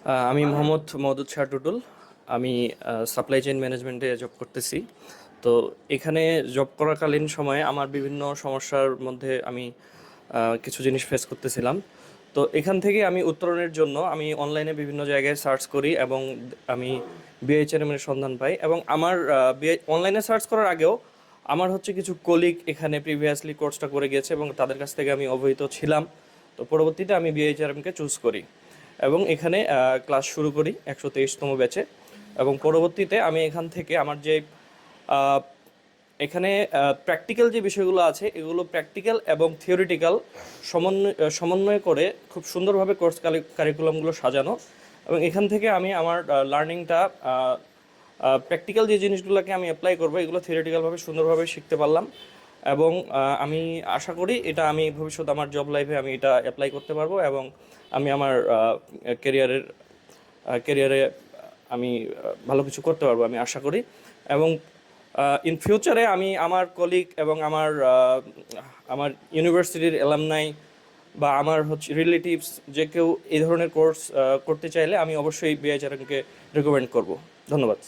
আমি মোহাম্মদ মওদুদ শাহ টুটুল। আমি supply chain ম্যানেজমেন্টে জব করতেছি। তো এখানে জব করাকালীন সময়ে আমার বিভিন্ন সমস্যার মধ্যে আমি কিছু জিনিস ফেস করতেছিলাম। তো এখান থেকে আমি উত্তরণের জন্য আমি অনলাইনে বিভিন্ন জায়গায় সার্চ করি এবং আমি বিএইচআরএম এর সন্ধান পাই এবং আমার অনলাইনে সার্চ করার আগেও আমার হচ্ছে কিছু কলিগ এখানে প্রিভিয়াসলি কোর্সটা করে গেছে এবং তাদের কাছ থেকে আমি অবহিত ছিলাম। তো পরবর্তীতে আমি বিএইচআরএমকে চুজ করি এবং এখানে ক্লাস শুরু করি 123তম ব্যাচে। এবং পরবর্তীতে আমি এখান থেকে আমার যে আহ, এখানে প্র্যাকটিক্যাল যে বিষয়গুলো আছে এগুলো প্র্যাকটিক্যাল এবং থিওরিটিক্যাল সমন্বয় করে খুব সুন্দরভাবে কোর্স কারিকুলামগুলো সাজানো। এবং এখান থেকে আমি আমার লার্নিংটা প্র্যাকটিক্যাল যে জিনিসগুলোকে আমি অ্যাপ্লাই করবো এগুলো থিওরিটিক্যালভাবে সুন্দরভাবে শিখতে পারলাম। এবং আমি আশা করি এটা আমি ভবিষ্যতে আমার জব লাইফে আমি এটা অ্যাপ্লাই করতে পারবো এবং আমি আমার ক্যারিয়ারের ক্যারিয়ারে আমি ভালো কিছু করতে পারবো আমি আশা করি। এবং ইন ফিউচারে আমি আমার কলিগ এবং আমার ইউনিভার্সিটির অ্যালামনাই বা আমার হচ্ছে রিলেটিভস যে কেউ এই ধরনের কোর্স করতে চাইলে আমি অবশ্যই বিআইচারকে রেকমেন্ড করব। ধন্যবাদ।